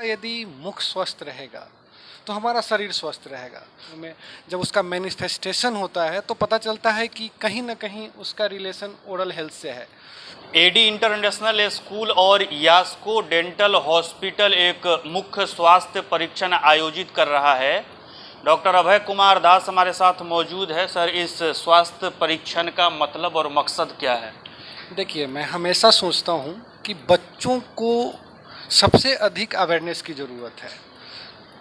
यदि मुख स्वस्थ रहेगा तो हमारा शरीर स्वस्थ रहेगा। में जब उसका मैनिफेस्टेशन होता है तो पता चलता है कि कहीं ना कहीं उसका रिलेशन ओरल हेल्थ से है। एडी इंटरनेशनल स्कूल और यास्को डेंटल हॉस्पिटल एक मुख्य स्वास्थ्य परीक्षण आयोजित कर रहा है। डॉक्टर अभय कुमार दास हमारे साथ मौजूद है। सर, इस स्वास्थ्य परीक्षण का मतलब और मकसद क्या है? देखिए, मैं हमेशा सोचता हूँ कि बच्चों को सबसे अधिक अवेयरनेस की ज़रूरत है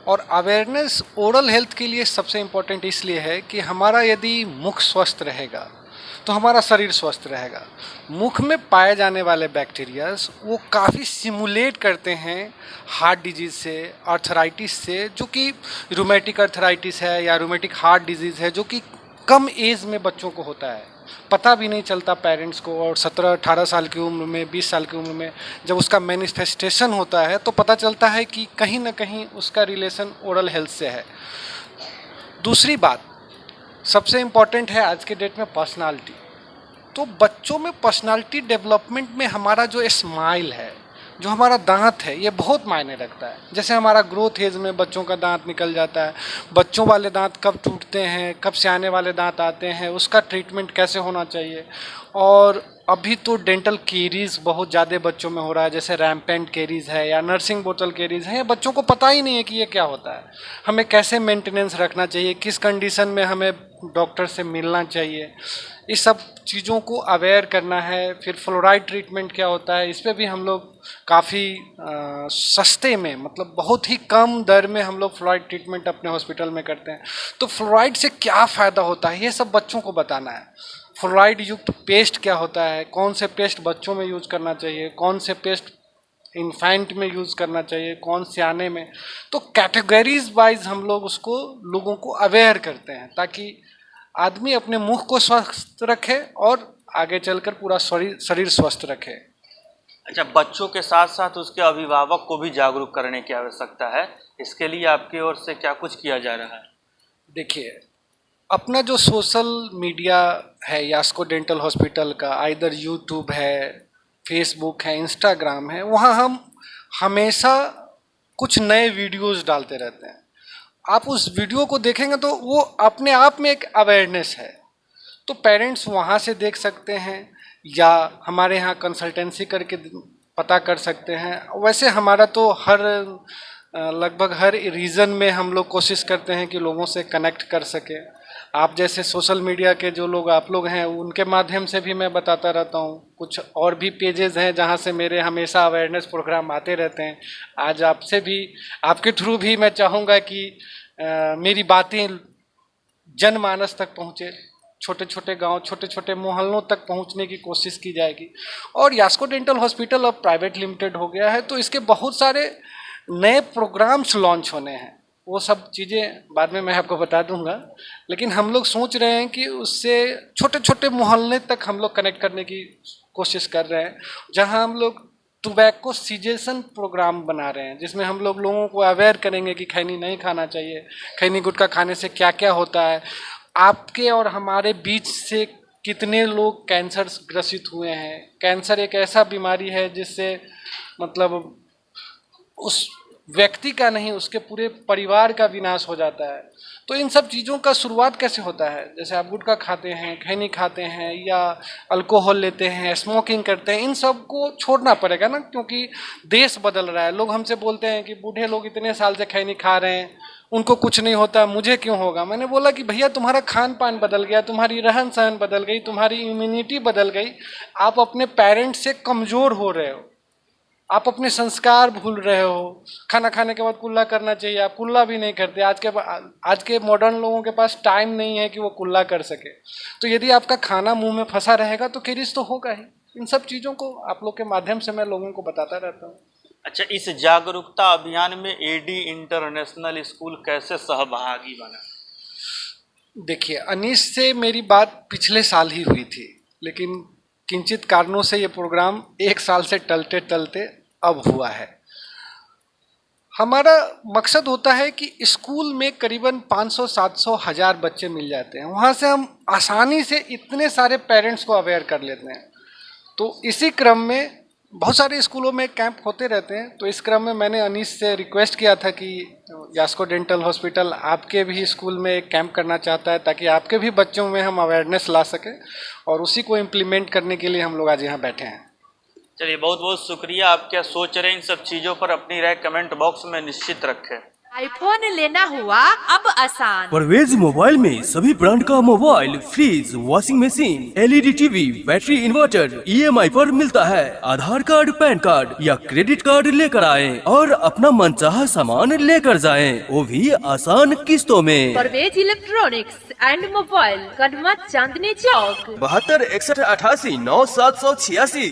और अवेयरनेस ओरल हेल्थ के लिए सबसे इम्पोर्टेंट इसलिए है कि हमारा यदि मुख स्वस्थ रहेगा तो हमारा शरीर स्वस्थ रहेगा। मुख में पाए जाने वाले बैक्टीरियाज वो काफ़ी सिमुलेट करते हैं हार्ट डिजीज़ से, आर्थराइटिस से, जो कि रूमेटिक आर्थराइटिस है या रूमेटिक हार्ट डिजीज़ है, जो कि कम एज में बच्चों को होता है, पता भी नहीं चलता पेरेंट्स को। और 17-18 साल की उम्र में, 20 साल की उम्र में जब उसका मैनिफेस्टेशन होता है तो पता चलता है कि कहीं ना कहीं उसका रिलेशन ओरल हेल्थ से है। दूसरी बात सबसे इम्पॉर्टेंट है आज के डेट में पर्सनालिटी। तो बच्चों में पर्सनालिटी डेवलपमेंट में हमारा जो स्माइल है, जो हमारा दांत है, ये बहुत मायने रखता है। जैसे हमारा ग्रोथ एज में बच्चों का दांत निकल जाता है, बच्चों वाले दांत कब टूटते हैं, कब सियाने वाले दांत आते हैं, उसका ट्रीटमेंट कैसे होना चाहिए। और अभी तो डेंटल केरीज बहुत ज़्यादा बच्चों में हो रहा है, जैसे रैम्पेंट केरीज है या नर्सिंग बोतल केरीज है। बच्चों को पता ही नहीं है कि ये क्या होता है, हमें कैसे मेंटेनेंस रखना चाहिए, किस कंडीशन में हमें डॉक्टर से मिलना चाहिए, इस सब चीज़ों को अवेयर करना है। फिर फ्लोराइड ट्रीटमेंट क्या होता है, इस पर भी हम लोग काफ़ी सस्ते में, मतलब बहुत ही कम दर में हम लोग फ्लोराइड ट्रीटमेंट अपने हॉस्पिटल में करते हैं। तो फ्लोराइड से क्या फ़ायदा होता है, ये सब बच्चों को बताना है। फ्लोराइड युक्त पेस्ट क्या होता है, कौन से पेस्ट बच्चों में यूज़ करना चाहिए, कौन से पेस्ट इन्फेंट में यूज़ करना चाहिए, कौन सियाने में। तो कैटेगरीज वाइज हम लोग उसको लोगों को अवेयर करते हैं ताकि आदमी अपने मुख को स्वस्थ रखे और आगे चलकर पूरा शरीर स्वस्थ रखे। अच्छा, बच्चों के साथ साथ उसके अभिभावक को भी जागरूक करने की आवश्यकता है। इसके लिए आपकी ओर से क्या कुछ किया जा रहा है? देखिए, अपना जो सोशल मीडिया है यास्को डेंटल हॉस्पिटल का, आइदर यूट्यूब है, फेसबुक है, इंस्टाग्राम है, वहाँ हम हमेशा कुछ नए वीडियोस डालते रहते हैं। आप उस वीडियो को देखेंगे तो वो अपने आप में एक अवेयरनेस है। तो पेरेंट्स वहाँ से देख सकते हैं या हमारे यहाँ कंसल्टेंसी करके पता कर सकते हैं। वैसे हमारा तो लगभग हर रीजन में हम लोग कोशिश करते हैं कि लोगों से कनेक्ट कर सके। आप जैसे सोशल मीडिया के जो लोग आप लोग हैं, उनके माध्यम से भी मैं बताता रहता हूँ। कुछ और भी पेजेस हैं जहाँ से मेरे हमेशा अवेयरनेस प्रोग्राम आते रहते हैं। आज आपसे भी, आपके थ्रू भी मैं चाहूँगा कि मेरी बातें जनमानस तक पहुँचे, छोटे छोटे गांव, छोटे छोटे मोहल्लों तक पहुंचने की कोशिश की जाएगी। और यास्को डेंटल हॉस्पिटल अब प्राइवेट लिमिटेड हो गया है, तो इसके बहुत सारे नए प्रोग्राम्स लॉन्च होने हैं। वो सब चीज़ें बाद में मैं आपको बता दूंगा, लेकिन हम लोग सोच रहे हैं कि उससे छोटे छोटे मोहल्ले तक हम लोग कनेक्ट करने की कोशिश कर रहे हैं, जहां हम लोग टोबैको सीजेशन प्रोग्राम बना रहे हैं, जिसमें हम लोग लोगों को अवेयर करेंगे कि खैनी नहीं खाना चाहिए, खैनी गुटखा खाने से क्या क्या होता है। आपके और हमारे बीच से कितने लोग कैंसर ग्रसित हुए हैं। कैंसर एक ऐसा बीमारी है जिससे मतलब उस व्यक्ति का नहीं, उसके पूरे परिवार का विनाश हो जाता है। तो इन सब चीज़ों का शुरुआत कैसे होता है, जैसे आप गुटखा खाते हैं, खैनी खाते हैं या अल्कोहल लेते हैं, स्मोकिंग करते हैं, इन सब को छोड़ना पड़ेगा ना, क्योंकि देश बदल रहा है। लोग हमसे बोलते हैं कि बूढ़े लोग इतने साल से खैनी खा रहे हैं, उनको कुछ नहीं होता, मुझे क्यों होगा। मैंने बोला कि भैया, तुम्हारा खान पान बदल गया, तुम्हारी रहन सहन बदल गई, तुम्हारी इम्यूनिटी बदल गई। आप अपने पेरेंट्स से कमज़ोर हो रहे हो, आप अपने संस्कार भूल रहे हो। खाना खाने के बाद कुल्ला करना चाहिए, आप कुल्ला भी नहीं करते। आज के मॉडर्न लोगों के पास टाइम नहीं है कि वो कुल्ला कर सके। तो यदि आपका खाना मुंह में फंसा रहेगा तो कैरिज तो होगा ही। इन सब चीज़ों को आप लोग के माध्यम से मैं लोगों को बताता रहता हूँ। अच्छा, इस जागरूकता अभियान में एडी इंटरनेशनल स्कूल कैसे सहभागी बना? देखिए, अनीश से मेरी बात पिछले साल ही हुई थी, लेकिन किंचित कारणों से ये प्रोग्राम एक साल से टलते टलते अब हुआ है। हमारा मकसद होता है कि स्कूल में करीबन 500, 700, 1000 बच्चे मिल जाते हैं। वहाँ से हम आसानी से इतने सारे पेरेंट्स को अवेयर कर लेते हैं। तो इसी क्रम में बहुत सारे स्कूलों में कैंप होते रहते हैं, तो इस क्रम में मैंने अनीस से रिक्वेस्ट किया था कि यास्को डेंटल हॉस्पिटल आपके भी स्कूल में एक कैंप करना चाहता है, ताकि आपके भी बच्चों में हम अवेयरनेस ला सकें, और उसी को इम्प्लीमेंट करने के लिए हम लोग आज यहाँ बैठे हैं। चलिए, बहुत बहुत शुक्रिया। आप क्या सोच रहे हैं इन सब चीज़ों पर, अपनी राय कमेंट बॉक्स में निश्चित रखें। आईफोन लेना हुआ अब आसान। परवेज मोबाइल में सभी ब्रांड का mobile, fridge, washing machine, LED TV, battery inverter EMI पर मिलता है। आधार कार्ड, पैन कार्ड या क्रेडिट कार्ड लेकर आएं और अपना मनचाहा सामान लेकर जाएं, वो भी आसान किस्तों में। Parvez electronics and mobile, Kadma Chandni Chowk. 72 61 88 9 786।